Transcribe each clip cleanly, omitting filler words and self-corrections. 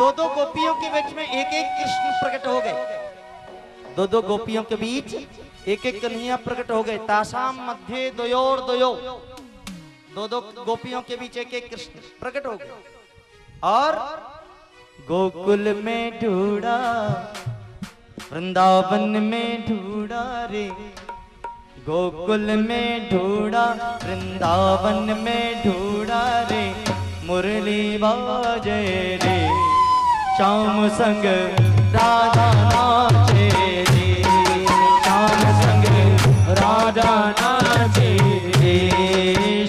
दो दो गोपियों के बीच में एक एक कृष्ण प्रकट हो गए। दो दो गोपियों के बीच एक एक कन्हैया प्रकट हो गए। तासाम मध्य द्वयोर द्वयो, दो दो गोपियों के बीच एक एक कृष्ण प्रकट हो गए। और गोकुल में ढूंढा, वृंदावन में ढूंढा रे, गोकुल में ढूंढा, वृंदावन में ढूंढा रे, मुरली बाजे रे, श्याम संग राधा नाचे रे, श्याम संग राधा नाचे रे,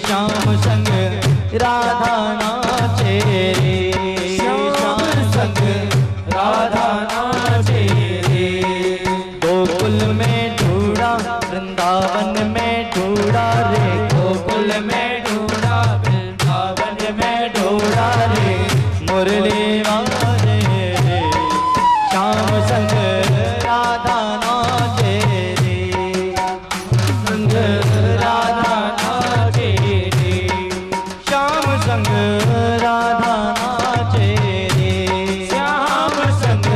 श्याम संग राधा नाचे रे, श्याम संग राधा नाचे रे। गोकुल में ढूंढा, वृंदावन में ढूंढा रे, गोकुल में ढूंढा, वृंदावन में ढूंढा रे, मुरली बाजे रे, श्याम संग राधा नाचे रे, संग राधा नाचे रे, श्याम संग राधा नाचे रे, श्याम संग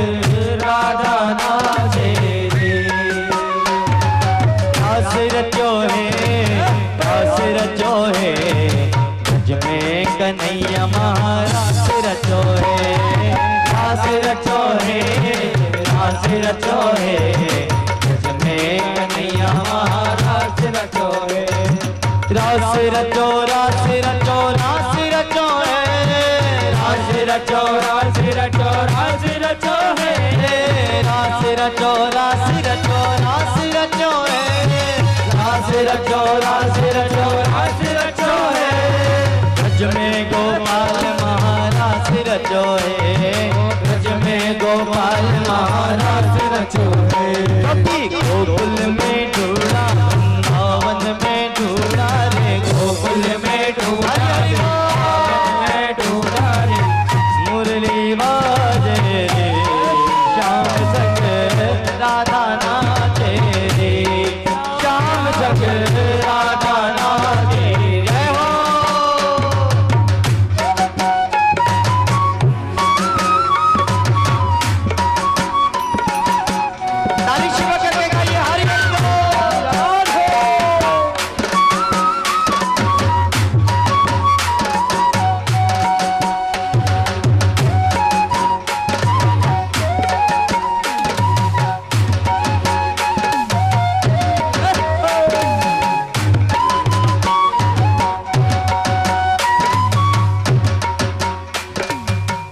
राधा नाचे रे। रास रचो है, रास रचो है, ब्रज में कन्हैया महारास रचो है, रास रचो है, रास रचो है, ब्रज में कन्हैया महारास रचो है। रास रचो, रास रचो, रास रचो है, रास रचो, रास रचो, रास रचो है, रास रचो, रास रचो, रास रचो है, रास रचो, रास रचो, रास रचो है, ब्रज में गोपाल महारास रचो है, ब्रज में गोपाल महारास रचो है। कभी गोकुल में ढूंढा, वृंदावन में ढूंढा रे, गोकुल में ढूंढा में ढूंढा रे, मुरली बाजे रे, श्याम संग राधा नाचे रे, श्याम संग राधा नाचे रे। जय हो। ताली शिवा करके गाइए हरि बोल, राधे।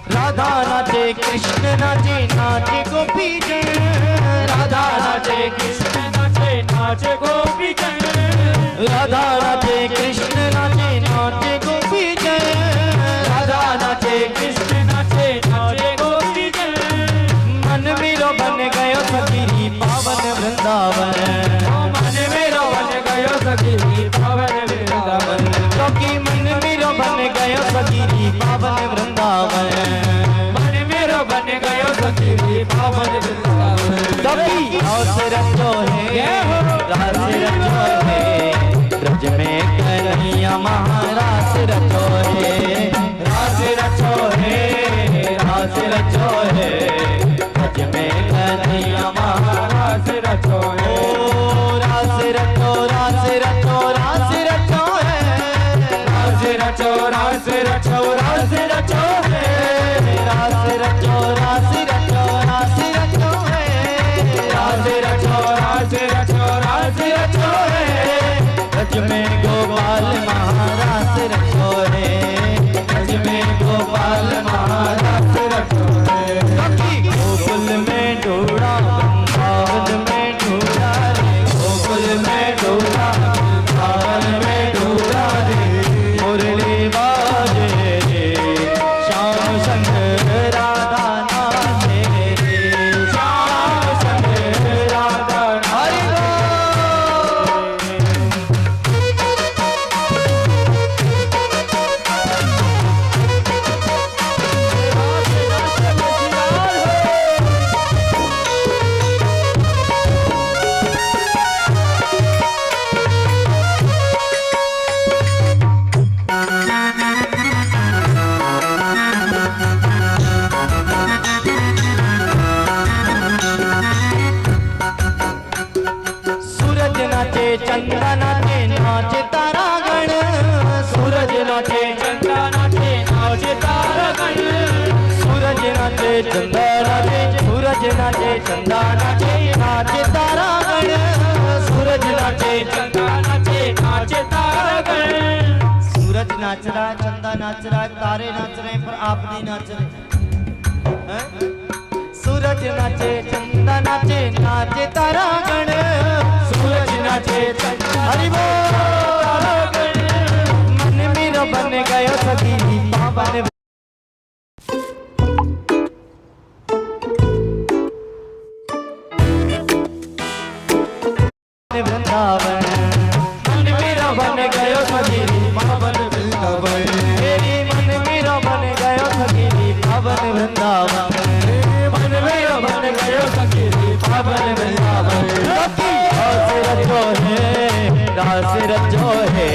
राधा नाचे कृष्ण नाचे, नाचे गोपी जन, राधा नाचे कृष्ण नाचे, नाचे गोपी जन, राधा नाचे कृष्ण नाचे, नाचे गोपी जन, राधा नाचे कृष्ण नाचे, नाचे गोपी जन। मन मेरो बन गयो सखी पावन वृंदावन, मन मेरो बन गयो सखी पावन वृंदावन, क्योंकि मन मेरो बन गयो सखी पावन वृंदावन, मन मेरो बन गयो सखी पावन वृंदावन। कभी रास रचो है, रास रचो है, ब्रज में कन्हैया महारास रचो है, रास रचो है, रास रचो है, ब्रज में कन्हैया महारास रचो है। ओ रास रचो, रास रचो, रास रचो है, रास रचो, रास रचो, रास रचो है, रास रचो, रास रचो, रास रचो है, रास रचो, रास रचो, रास रचो है, ब्रज में गोपाल महारास रचो है, ब्रज में गोपाल महारास रचो है। गोकुल में ढूंढा, वृंदावन में ढूंढा रे, गोकुल में ढूंढा, वृंदावन में ढूंढा रे, मुरली बाजे रे, श्याम संग राधा नाचे रे, श्याम संग राधा नाचे रे। चंदा नाचे सूरज नाचे चंदा नाचे नाचे तारा गण सूरज नाचे चंदा नाचे नाचे तारा गण सूरज नाच रहा है चंदा नाच रहा है तारे नाच रहे हैं पर आप नहीं नाच रहे हैं? सूरज नाचे चंदा नाचे नाचे तारा गण सूरज नाचे चंदा हरि बोल मन मेरा बन गयो सखी पावन वृंदावन मन मेरा बन गयो सखी पावन वृंदावन मेरी मन मेरा बन गयो सखी पावन वृंदावन मन मेरा बन गयो सखी पावन वृंदावन रास रचो है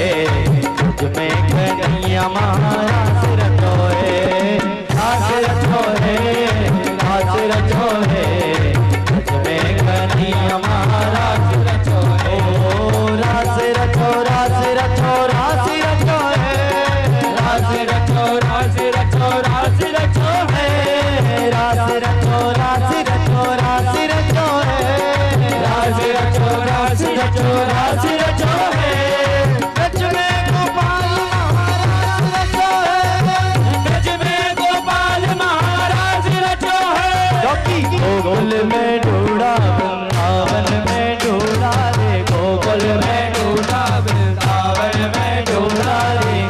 तुझ में कन्हैया महारास रचो है रास रचो है रास रचो है तुझ में कन्हैया महारास रचो है रास रचो रास रचो रास रचो है रास रचो रास रचो रास रचो है रास रचो रास रचो रास रचो है रास रचो रास रचो रास रचो है ब्रज में गोपाल महाराज रचो है ब्रज में गोपाल महाराज रचो है गोकुल में ढूंढा वृंदावन में ढूंढा रे गोकुल में ढूंढा वृंदावन में ढूंढा रे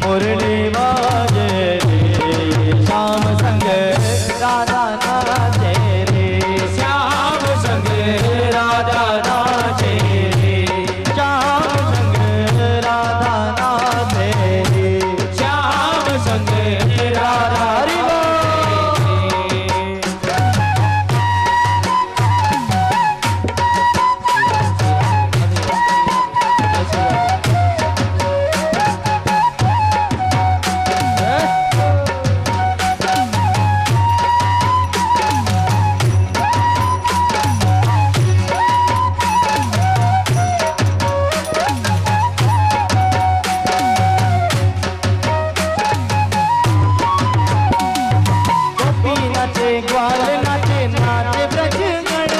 मुरली बाजे रे श्याम संग राधा नाचे रे श्याम संग राधा नाचे रे श्याम संग राधा नाचे रे श्याम संग राधा हरि बोल ग्वाल नाचे नाचे ब्रज गण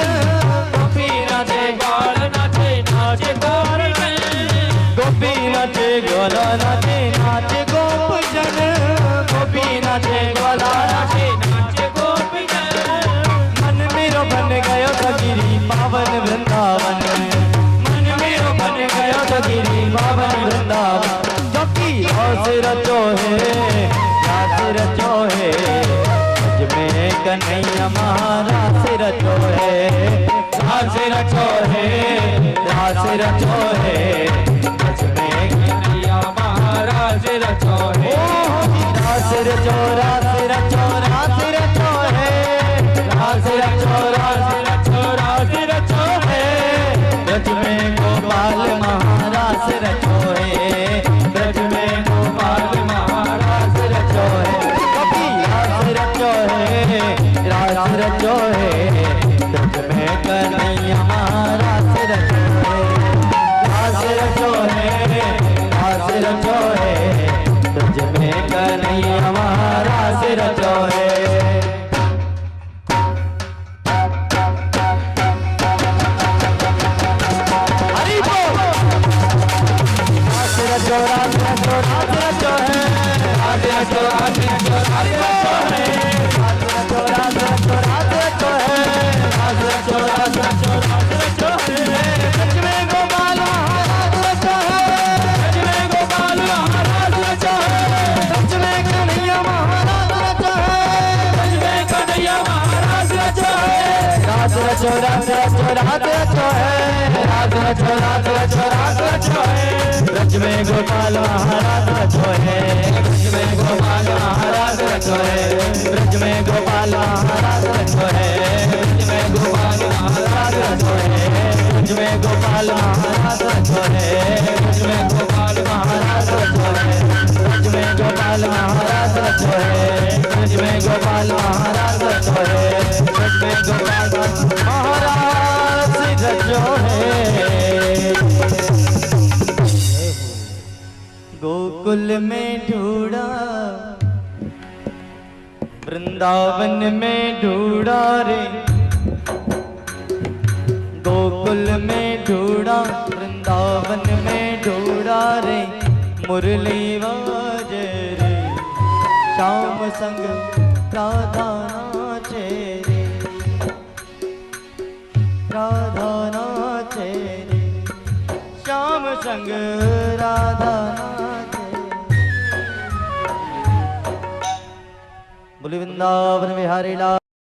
गोपी नाचे ग्वाल नाचे नाचे गोप जन गोपी नाचे ग्वाल नाचे नाचे गोप जन गोपी नाचे ग्वाल नाचे नाचे गोप जन मन मेरो बन गयो सगिरी पावन वृंदावन मन मेरो बन गयो सगिरी पावन वृंदावन जोकी होश रचो है रास रचो है में कन्हैया महाराज रचो है रास रचो है रास रचो है ब्रज में कन्हैया महाराज रचो है रास रचो रास रचो रास रचो है रास रचो रास रचो रास रचो है ब्रज में गोपाल महाराज रचो है ब्रज में गोपाल महाराज रचो है रचो है रास रचो है ब्रज में कन्हैया महाराज रचो है रास रचो है रास रचो है ब्रज में कन्हैया महाराज रचो है हरि बोल रास रचो रास रचो रास रचो है रास रचो रास रचो रास रचो है रास रचो रास रचो है रास रचो रास रचो रास रचो है ब्रज में गोपाल महाराज रचो है ब्रज में गोपाल महाराज रचो है ब्रज में कन्हैया महाराज रचो है ब्रज में कन्हैया महाराज रचो है रास रचो रास रचो रास रचो है रास रचो रास रचो रास रचो है ब्रज में गोपाल महाराज रचो है ब्रज में गोपाल महाराज रचो है ब्रज में गोपाल महाराज रचो है ब्रज में गोपाल महाराज रचो है ब्रज में गोपाल महाराज रचो है ब्रज में गोपाल महाराज रचो है ब्रज में गोपाल महाराज रचो है ब्रज में गोपाल महाराज रचो है ब्रज में गोपाल महाराज रचो है गोकुल में ढूंढा वृंदावन में ढूंढा रे, गोकुल में ढूंढा, वृंदावन में ढूंढा रे, मुरली बाज रे, श्याम संग राधा नाचे रे, राधा नाचे रे, श्याम संग राधा नाचे। बोले वृंदावन बिहारी लाल।